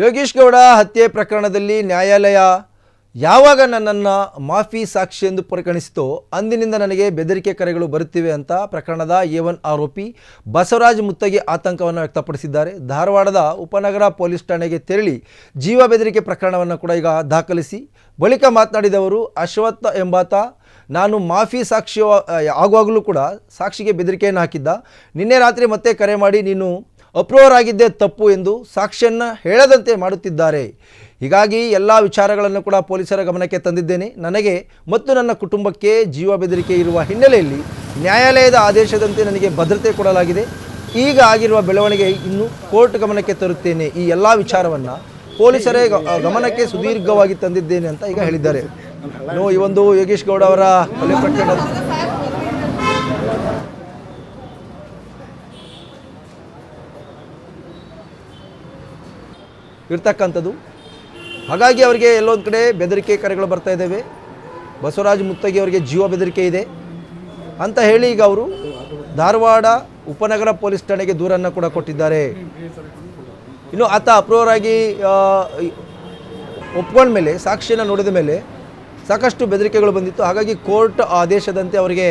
ಯೋಗೇಶ್ ಗೌಡ ಹತ್ಯೆ ಪ್ರಕರಣದಲ್ಲಿ ನ್ಯಾಯಾಲಯ ಯಾವಾಗ ನನ್ನನ್ನು ಮಾಫಿ ಸಾಕ್ಷಿ ಎಂದು ಪರಿಗಣಿಸಿತೋ ಅಂದಿನಿಂದ ನನಗೆ ಬೆದರಿಕೆ ಕರೆಗಳು ಬರುತ್ತಿವೆ ಅಂತ ಪ್ರಕರಣದ A1 ಆರೋಪಿ ಬಸವರಾಜ್ ಮುತ್ತಗಿ ಆತಂಕವನ್ನು ವ್ಯಕ್ತಪಡಿಸಿದ್ದಾರೆ. ಧಾರವಾಡದ ಉಪನಗರ ಪೊಲೀಸ್ ಠಾಣೆಗೆ ತೆರಳಿ ಜೀವ ಬೆದರಿಕೆ ಪ್ರಕರಣವನ್ನು ಕೂಡ ಈಗ ದಾಖಲಿಸಿ ಬಳಿಕ ಮಾತನಾಡಿದವರು, ಅಶ್ವತ್ಥ ಎಂಬಾತ ನಾನು ಮಾಫಿ ಸಾಕ್ಷಿ ಆಗುವಾಗಲೂ ಕೂಡ ಸಾಕ್ಷಿಗೆ ಬೆದರಿಕೆಯನ್ನು ಹಾಕಿದ್ದ. ನಿನ್ನೆ ರಾತ್ರಿ ಮತ್ತೆ ಕರೆ ಮಾಡಿ ನೀನು ಅಪ್ರೂವರ್ ಆಗಿದ್ದೇ ತಪ್ಪು ಎಂದು ಸಾಕ್ಷಿಯನ್ನು ಹೇಳದಂತೆ ಮಾಡುತ್ತಿದ್ದಾರೆ. ಹೀಗಾಗಿ ಎಲ್ಲ ವಿಚಾರಗಳನ್ನು ಕೂಡ ಪೊಲೀಸರ ಗಮನಕ್ಕೆ ತಂದಿದ್ದೇನೆ. ನನಗೆ ಮತ್ತು ನನ್ನ ಕುಟುಂಬಕ್ಕೆ ಜೀವ ಬೆದರಿಕೆ ಇರುವ ಹಿನ್ನೆಲೆಯಲ್ಲಿ ನ್ಯಾಯಾಲಯದ ಆದೇಶದಂತೆ ನನಗೆ ಭದ್ರತೆ ಕೊಡಲಾಗಿದೆ. ಈಗ ಆಗಿರುವ ಬೆಳವಣಿಗೆ ಇನ್ನು ಕೋರ್ಟ್ ಗಮನಕ್ಕೆ ತರುತ್ತೇನೆ. ಈ ಎಲ್ಲ ವಿಚಾರವನ್ನು ಪೊಲೀಸರೇ ಗಮನಕ್ಕೆ ಸುದೀರ್ಘವಾಗಿ ತಂದಿದ್ದೇನೆ ಅಂತ ಈಗ ಹೇಳಿದ್ದಾರೆ. ಈ ಒಂದು ಯೋಗೇಶ್ ಗೌಡ ಅವರ ಕೊಲೆ ಪ್ರಕರಣ ಇರ್ತಕ್ಕಂಥದ್ದು. ಹಾಗಾಗಿ ಅವರಿಗೆ ಎಲ್ಲೊಂದು ಕಡೆ ಬೆದರಿಕೆ ಕರೆಗಳು ಬರ್ತಾ ಇದ್ದಾವೆ. ಬಸವರಾಜ್ ಮುತ್ತಗಿ ಅವರಿಗೆ ಜೀವ ಬೆದರಿಕೆ ಇದೆ ಅಂತ ಹೇಳಿ ಈಗ ಅವರು ಧಾರವಾಡ ಉಪನಗರ ಪೊಲೀಸ್ ಠಾಣೆಗೆ ದೂರನ್ನು ಕೂಡ ಕೊಟ್ಟಿದ್ದಾರೆ. ಇನ್ನು ಆತ ಅಪ್ರೂವರ್ ಆಗಿ ಒಪ್ಕೊಂಡ ಮೇಲೆ ಸಾಕ್ಷಿಯನ್ನು ನೋಡಿದ ಮೇಲೆ ಸಾಕಷ್ಟು ಬೆದರಿಕೆಗಳು ಬಂದಿತ್ತು. ಹಾಗಾಗಿ ಕೋರ್ಟ್ ಆದೇಶದಂತೆ ಅವರಿಗೆ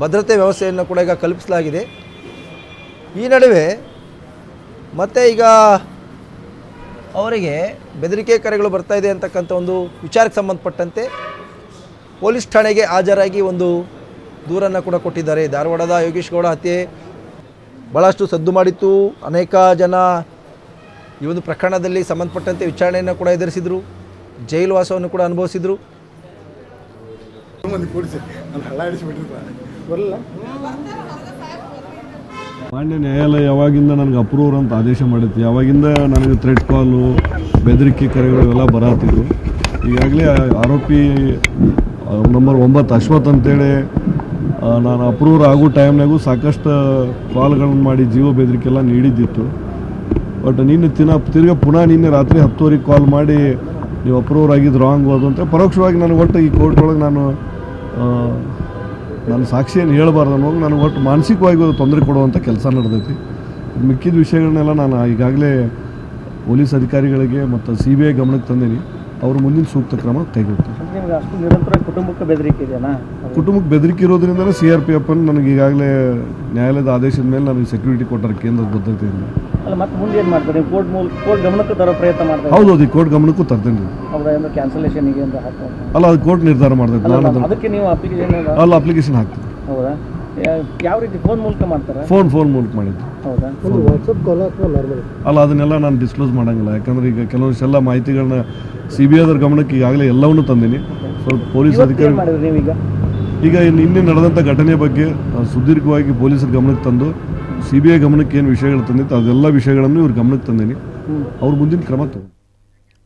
ಭದ್ರತೆ ವ್ಯವಸ್ಥೆಯನ್ನು ಕೂಡ ಈಗ ಕಲ್ಪಿಸಲಾಗಿದೆ. ಈ ನಡುವೆ ಮತ್ತೆ ಈಗ ಅವರಿಗೆ ಬೆದರಿಕೆ ಕರೆಗಳು ಬರ್ತಾ ಇದೆ ಅಂತಕ್ಕಂಥ ಒಂದು ವಿಚಾರಕ್ಕೆ ಸಂಬಂಧಪಟ್ಟಂತೆ ಪೊಲೀಸ್ ಠಾಣೆಗೆ ಹಾಜರಾಗಿ ಒಂದು ದೂರನ್ನು ಕೂಡ ಕೊಟ್ಟಿದ್ದಾರೆ. ಧಾರವಾಡದ ಯೋಗೇಶ್ ಗೌಡ ಹತ್ಯೆ ಭಾಳಷ್ಟು ಸದ್ದು ಮಾಡಿತ್ತು. ಅನೇಕ ಜನ ಈ ಒಂದು ಪ್ರಕರಣದಲ್ಲಿ ಸಂಬಂಧಪಟ್ಟಂತೆ ವಿಚಾರಣೆಯನ್ನು ಕೂಡ ಎದುರಿಸಿದರು, ಜೈಲು ವಾಸವನ್ನು ಕೂಡ ಅನುಭವಿಸಿದರು. ಮಾನ್ಯ ನ್ಯಾಯಾಲಯ ಯಾವಾಗಿಂದ ನನಗೆ ಅಪ್ರೂವರ್ ಅಂತ ಆದೇಶ ಮಾಡಿತ್ತು, ಯಾವಾಗಿಂದ ನನಗೆ ಥ್ರೆಡ್ ಕಾಲು ಬೆದರಿಕೆ ಕರೆಗಳು ಎಲ್ಲ ಬರತ್ತಿದ್ರು. ಈಗಾಗಲೇ ಆರೋಪಿ ನಂಬರ್ 9 ಅಶ್ವಥ್ ಅಂತೇಳಿ ನಾನು ಅಪ್ರೂವರ್ ಆಗೋ ಟೈಮ್ನಾಗೂ ಸಾಕಷ್ಟು ಕಾಲ್ಗಳನ್ನು ಮಾಡಿ ಜೀವ ಬೆದರಿಕೆ ಎಲ್ಲ ನೀಡಿದ್ದಿತ್ತು. ಬಟ್ ನಿನ್ನೆ ತಿರ್ಗಿ ಪುನಃ ನಿನ್ನೆ ರಾತ್ರಿ 10:00 ಕಾಲ್ ಮಾಡಿ ನೀವು ಅಪ್ರೂವರ್ ಆಗಿದ್ದು ರಾಂಗ್ ಹೋದು ಅಂತ ಪರೋಕ್ಷವಾಗಿ ನನಗೆ ಒಟ್ಟು ಈ ಕೋರ್ಟ್ ಒಳಗೆ ನಾನು ಸಾಕ್ಷಿಯನ್ನು ಹೇಳಬಾರ್ದು ಅನ್ನೋದು ನನಗೆ ಒಟ್ಟು ಮಾನಸಿಕವಾಗಿ ತೊಂದರೆ ಕೊಡುವಂಥ ಕೆಲಸ ನಡೆದೈತಿ. ಮಿಕ್ಕಿದ ವಿಷಯಗಳನ್ನೆಲ್ಲ ನಾನು ಈಗಾಗಲೇ ಪೊಲೀಸ್ ಅಧಿಕಾರಿಗಳಿಗೆ ಮತ್ತು CBI ಗಮನಕ್ಕೆ ತಂದೀನಿ. ಅವರು ಮುಂದಿನ ಸೂಕ್ತ ಕ್ರಮ ತೆಗೆದುಕೊಳ್ತಾರೆ. ಕುಟುಂಬಕ್ಕೆ ಬೆದರಿಕೆ ಇದೆಯಾ? ಕುಟುಂಬಕ್ಕೆ ಬೆದರಿಕೆ ಇರೋದ್ರಿಂದಲೇ CRPF ಅನ್ನು ನನಗೆ ಈಗಾಗಲೇ ನ್ಯಾಯಾಲಯದ ಆದೇಶದ ಮೇಲೆ ನನಗೆ ಸೆಕ್ಯೂರಿಟಿ ಕೊಟ್ಟಾರೆ ಕೇಂದ್ರದ ಭದ್ರತೆಯಿಂದ. ಅಲ್ಲ, ಮತ್ತೆ ಮುಂದೆ ಏನು ಮಾಡ್ತಾರೆ? ಕೋರ್ಟ್ ಗಮನಕ್ಕೆ ತರೋ ಪ್ರಯತ್ನ ಮಾಡ್ತಾರೆ? ಹೌದು, ಈ ಕೋರ್ಟ್ ಗಮನಕ್ಕೂ ತರ್ತೇನೆ ರೀ. ಹೌದಾ? ಕ್ಯಾನ್ಸಲೇಷನ್ಗೆ ಅಂತ ಹಾಕ್ತಾರೆ? ಅಲ್ಲ, ಅದು ಕೋರ್ಟ್ ನಿರ್ಧಾರ ಮಾಡ್ತೈತೆ. ನಾನು ಅದಕ್ಕೆ ನೀವು ಅಪ್ಲಿಕೇಶನ್ ಹಾಕ್ತೀನಿ. ಹೌದಾ? ಯಾವ ರೀತಿ ಫೋನ್ ಮೂಲಕ ಮಾಡ್ತಾರೆ? ಫೋನ್ ಮೂಲಕ ಮಾಡಿದ್ದು. ಹೌದಾ? ವಾಟ್ಸಪ್ ಕಾಲ್ ಅಥವಾ ನಾರ್ಮಲ್? ಅಲ್ಲ, ಅದನ್ನೆಲ್ಲ ನಾನು ಡಿಸ್ಕ್ಲೋಸ್ ಮಾಡೋಂಗಿಲ್ಲ. ಯಾಕಂದ್ರೆ ಈಗ ಕೆಲವೊಂದೆಲ್ಲ ಮಾಹಿತಿಗಳನ್ನ CBI ಗಮನಕ್ಕೆ ಈಗಾಗಲೇ ಎಲ್ಲವನ್ನೂ ತಂದೀನಿ. ಸ್ವಲ್ಪ ಪೊಲೀಸ್ ಅಧಿಕಾರಿ ಈಗ ನಿನ್ನೆ ನಡೆದಂಥ ಘಟನೆ ಬಗ್ಗೆ ಸುದೀರ್ಘವಾಗಿ ಪೊಲೀಸರ ಗಮನಕ್ಕೆ ತಂದು CBI ಗಮನಕ್ಕೆ ಏನು ವಿಷಯಗಳು ತಂದಿತ್ತು ಅದೆಲ್ಲ ವಿಷಯಗಳನ್ನು ಇವ್ರ ಗಮನಕ್ಕೆ ತಂದೀನಿ. ಅವ್ರ ಮುಂದಿನ ಕ್ರಮ ತಗೊಂಡು